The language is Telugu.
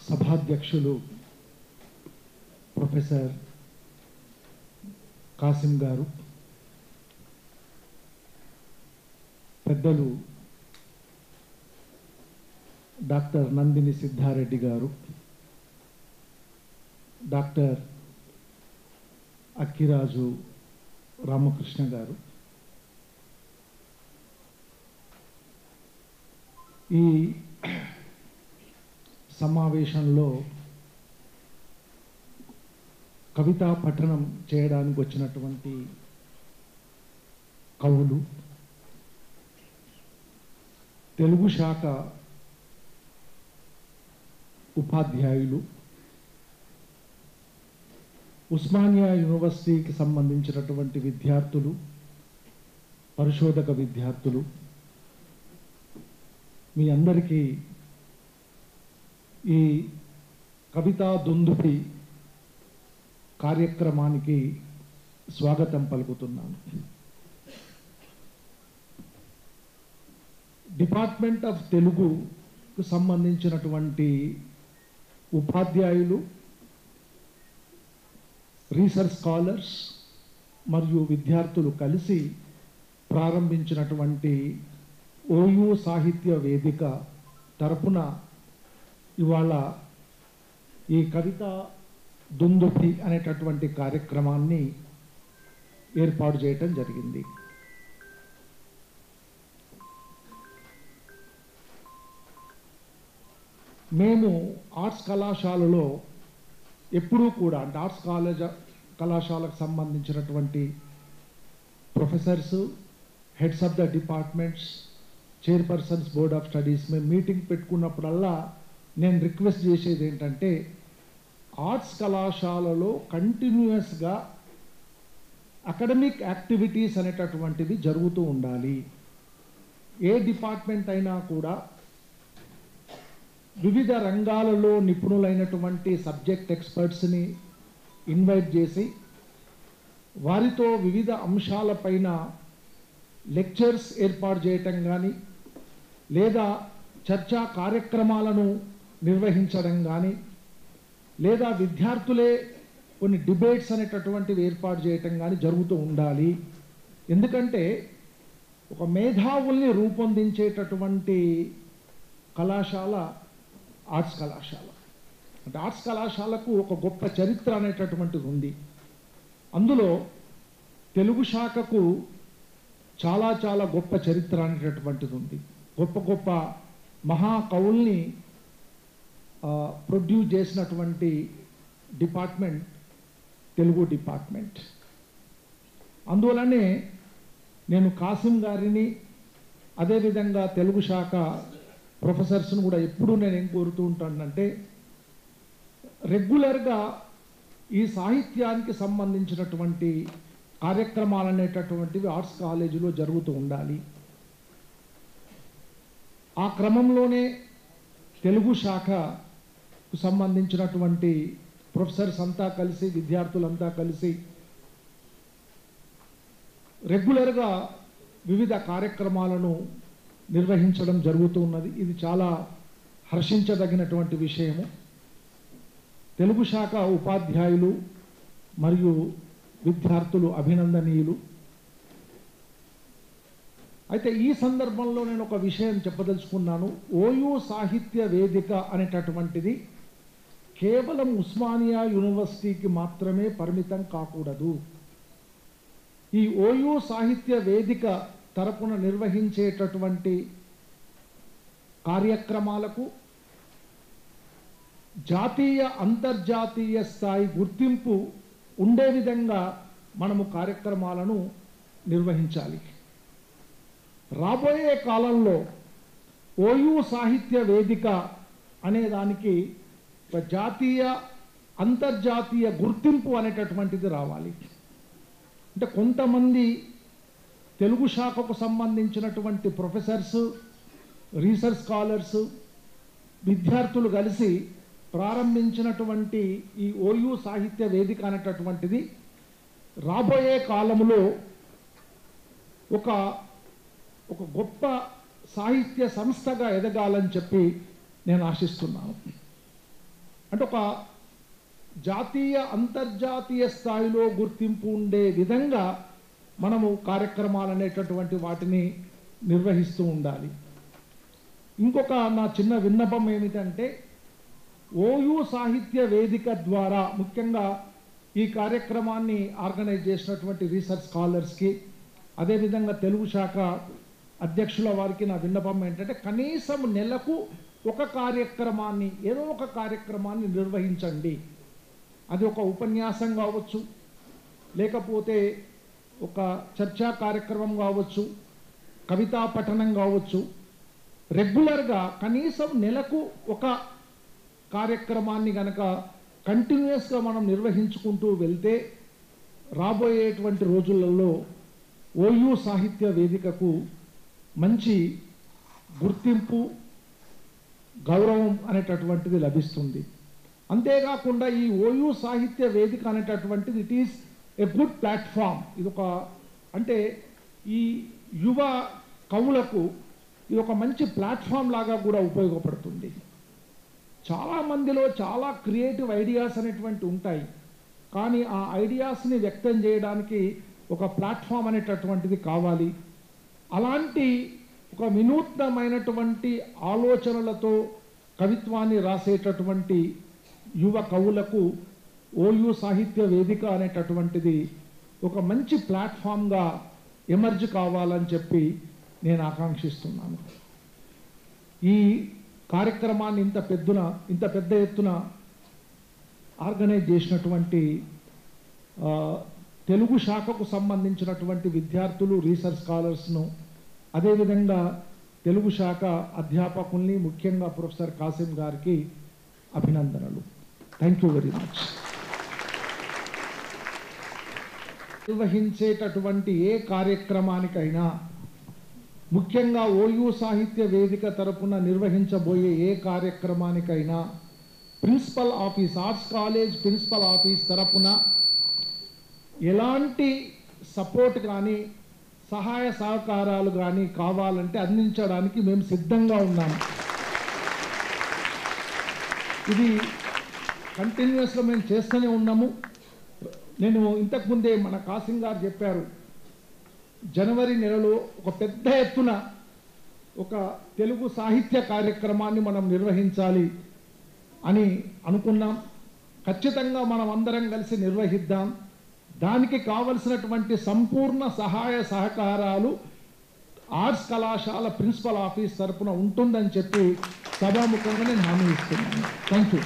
సభాధ్యక్షులు ప్రొఫెసర్ కాసిం గారు, పెద్దలు డాక్టర్ నందిని సిద్ధారెడ్డి గారు, డాక్టర్ అక్కిరాజు రామకృష్ణ గారు, ఈ సమావేశంలో కవితా పఠనం చేయడానికి వచ్చినటువంటి కవులు, తెలుగు శాఖ ఉపాధ్యాయులు, ఉస్మానియా యూనివర్సిటీకి సంబంధించినటువంటి విద్యార్థులు, పరిశోధక విద్యార్థులు, మీ అందరికీ ఈ కవితా దుందుపి కార్యక్రమానికి స్వాగతం పలుకుతున్నాను. డిపార్ట్మెంట్ ఆఫ్ తెలుగుకు సంబంధించినటువంటి ఉపాధ్యాయులు, రీసెర్చ్ స్కాలర్స్ మరియు విద్యార్థులు కలిసి ప్రారంభించినటువంటి ఓయూ సాహిత్య వేదిక తరపున ఇవాళ ఈ కవిత దుందుపి అనేటటువంటి కార్యక్రమాన్ని ఏర్పాటు చేయటం జరిగింది. మేము ఆర్ట్స్ కళాశాలలో ఎప్పుడూ కూడా అంటే ఆర్ట్స్ కళాశాలకు సంబంధించినటువంటి professors, heads of the departments, chairpersons board of studies మేము మీటింగ్ పెట్టుకున్నప్పుడల్లా నేను రిక్వెస్ట్ చేసేది ఏంటంటే, ఆర్ట్స్ కళాశాలలో కంటిన్యూస్గా అకాడమిక్ యాక్టివిటీస్ అనేటటువంటివి జరుగుతూ ఉండాలి. ఏ డిపార్ట్మెంట్ అయినా కూడా వివిధ రంగాలలో నిపుణులైనటువంటి సబ్జెక్ట్ ఎక్స్పర్ట్స్ని ఇన్వైట్ చేసి వారితో వివిధ అంశాలపైన లెక్చర్స్ ఏర్పాటు చేయటం కానీ, లేదా చర్చా కార్యక్రమాలను నిర్వహించడం కానీ, లేదా విద్యార్థులే కొన్ని డిబేట్స్ అనేటటువంటివి ఏర్పాటు చేయటం కానీ జరుగుతూ ఉండాలి. ఎందుకంటే ఒక మేధావుల్ని రూపొందించేటటువంటి కళాశాల ఆర్ట్స్ కళాశాల. అంటే ఆర్ట్స్ కళాశాలకు ఒక గొప్ప చరిత్ర అనేటటువంటిది ఉంది. అందులో తెలుగు శాఖకు చాలా చాలా గొప్ప చరిత్ర అనేటటువంటిది ఉంది. గొప్ప గొప్ప మహాకవుల్ని ప్రొడ్యూస్ చేసినటువంటి డిపార్ట్మెంట్ తెలుగు డిపార్ట్మెంట్. అందువలనే నేను కాసిం గారిని, అదేవిధంగా తెలుగు శాఖ ప్రొఫెసర్స్ను కూడా ఎప్పుడూ నేను ఏం కోరుతూ ఉంటానంటే, రెగ్యులర్గా ఈ సాహిత్యానికి సంబంధించినటువంటి కార్యక్రమాలు అనేటటువంటివి ఆర్ట్స్ కాలేజీలో జరుగుతూ ఉండాలి. ఆ క్రమంలోనే తెలుగు శాఖకు సంబంధించినటువంటి ప్రొఫెసర్స్ అంతా కలిసి, విద్యార్థులంతా కలిసి రెగ్యులర్గా వివిధ కార్యక్రమాలను నిర్వహించడం జరుగుతూ ఉన్నది. ఇది చాలా హర్షించదగినటువంటి విషయము. తెలుగు శాఖ ఉపాధ్యాయులు మరియు విద్యార్థులు అభినందనీయులు. అయితే ఈ సందర్భంలో నేను ఒక విషయం చెప్పదలుచుకున్నాను. ఓయూ సాహిత్య వేదిక అనేటటువంటిది కేవలం ఉస్మానియా యూనివర్సిటీకి మాత్రమే పరిమితం కాకూడదు. ఈ ఓయూ సాహిత్య వేదిక తరపున నిర్వహించేటటువంటి కార్యక్రమాలకు జాతీయ అంతర్జాతీయ స్థాయి గుర్తింపు ఉండే విధంగా మనము కార్యక్రమాలను నిర్వహించాలి. రాబోయే కాలంలో ఓయూ సాహిత్య వేదిక అనే దానికి జాతీయ అంతర్జాతీయ గుర్తింపు అనేటటువంటిది రావాలి. అంటే కొంతమంది తెలుగు శాఖకు సంబంధించినటువంటి ప్రొఫెసర్స్, రీసెర్చ్ స్కాలర్స్, విద్యార్థులు కలిసి ప్రారంభించినటువంటి ఈ ఓయూ సాహిత్య వేదిక అనేటటువంటిది రాబోయే కాలంలో ఒక గొప్ప సాహిత్య సంస్థగా ఎదగాలని చెప్పి నేను ఆశిస్తున్నాను. అంటే ఒక జాతీయ అంతర్జాతీయ స్థాయిలో గుర్తింపు ఉండే విధంగా మనము కార్యక్రమాలు అనేటటువంటి వాటిని నిర్వహిస్తూ ఉండాలి. ఇంకొక నా చిన్న విన్నపం ఏమిటంటే ఓయూ సాహిత్య వేదిక ద్వారా ముఖ్యంగా ఈ కార్యక్రమాన్ని ఆర్గనైజ్ చేసినటువంటి రీసెర్చ్ స్కాలర్స్కి అదేవిధంగా తెలుగు శాఖ అధ్యక్షుల వారికి నా విన్నపం ఏంటంటే కనీసం నెలకు ఒక కార్యక్రమాన్ని ఏదో ఒక కార్యక్రమాన్ని నిర్వహించండి. అది ఒక ఉపన్యాసం కావచ్చు, లేకపోతే ఒక చర్చా కార్యక్రమం కావచ్చు, కవితా పఠనం కావచ్చు. రెగ్యులర్గా కనీసం నెలకు ఒక కార్యక్రమాన్ని కనుక కంటిన్యూస్గా మనం నిర్వహించుకుంటూ వెళ్తే రాబోయేటువంటి రోజులలో ఓయూ సాహిత్య వేదికకు మంచి గుర్తింపు, గౌరవం అనేటటువంటిది లభిస్తుంది. అంతేకాకుండా ఈ ఓయూ సాహిత్య వేదిక అనేటటువంటిది it is a good platform. ఇది ఒక అంటే ఈ యువ కవులకు ఇది ఒక మంచి ప్లాట్ఫామ్ లాగా కూడా ఉపయోగపడుతుంది. చాలామందిలో చాలా క్రియేటివ్ ఐడియాస్ అనేటువంటి ఉంటాయి, కానీ ఆ ఐడియాస్ని వ్యక్తం చేయడానికి ఒక ప్లాట్ఫామ్ అనేటటువంటిది కావాలి. అలాంటి ఒక వినూత్నమైనటువంటి ఆలోచనలతో కవిత్వాన్ని రాసేటటువంటి యువ కవులకు ఓయూ సాహిత్య వేదిక అనేటటువంటిది ఒక మంచి ప్లాట్ఫామ్గా ఎమర్జ్ కావాలని చెప్పి నేను ఆకాంక్షిస్తున్నాను. ఈ కార్యక్రమాన్ని ఇంత పెద్ద ఎత్తున ఆర్గనైజ్ చేసినటువంటి తెలుగు శాఖకు సంబంధించినటువంటి విద్యార్థులు, రీసెర్చ్ స్కాలర్స్ను, అదేవిధంగా తెలుగు శాఖ అధ్యాపకుల్ని, ముఖ్యంగా ప్రొఫెసర్ కాసిం గారికి అభినందనలు. Thank you very much. నిర్వహించేటటువంటి ఏ కార్యక్రమానికైనా, ముఖ్యంగా ఓయూ సాహిత్య వేదిక తరపున నిర్వహించబోయే ఏ కార్యక్రమానికైనా principal office, arts college principal office తరపున ఎలాంటి సపోర్ట్ కానీ సహాయ సహకారాలు కానీ కావాలంటే అందించడానికి మేము సిద్ధంగా ఉన్నాము. ఇది కంటిన్యూస్గా మేము చేస్తూనే ఉన్నాము. నేను ఇంతకుముందే మన కాసిం గారు చెప్పారు, జనవరి నెలలో ఒక పెద్ద ఎత్తున ఒక తెలుగు సాహిత్య కార్యక్రమాన్ని మనం నిర్వహించాలి అని అనుకున్నాం. ఖచ్చితంగా మనం అందరం కలిసి నిర్వహిద్దాం. దానికి కావలసినటువంటి సంపూర్ణ సహాయ సహకారాలు ఆర్ట్స్ కళాశాల ప్రిన్సిపల్ ఆఫీస్ తరపున ఉంటుందని చెప్పి సభాముఖంగా నేను హామీ ఇస్తున్నాను. Thank you.